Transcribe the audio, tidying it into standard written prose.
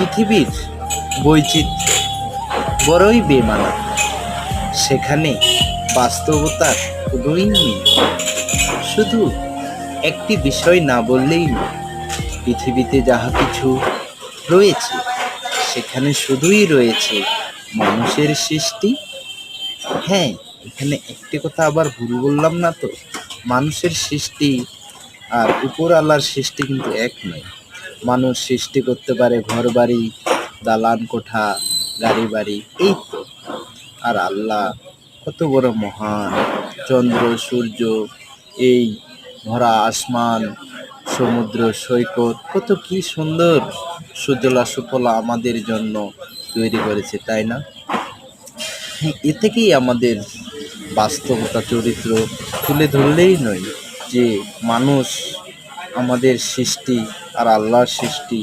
পৃথিবীর বৈচিত্র্য বড়ই বেমানা, সেখানে বাস্তবতার কোনোই নেই। শুধু একটি বিষয় না বললেই নয়, পৃথিবীতে যাহা কিছু রয়েছে সেখানে শুধুই রয়েছে মানুষের সৃষ্টি। হ্যাঁ, এখানে একটি কথা আবার ভুল বললাম না তো, মানুষের সৃষ্টি আর উপর আল্লাহর সৃষ্টি কিন্তু এক নয়। মানুষ সৃষ্টি করতে পারে ঘর বাড়ি, দালান কোঠা, গাড়ি বাড়ি, এই তো। আর আল্লাহ কত বড় মহান, চন্দ্র সূর্য, এই ভরা আসমান, সমুদ্র সৈকত, কত কি সুন্দর সুজলা সুফলা আমাদের জন্য তৈরি করেছে, তাই না? হ্যাঁ, এ থেকেই আমাদের বাস্তবতা চরিত্র তুলে ধরলেই নয় যে মানুষ আমাদের সৃষ্টি আর আল্লাহর সৃষ্টি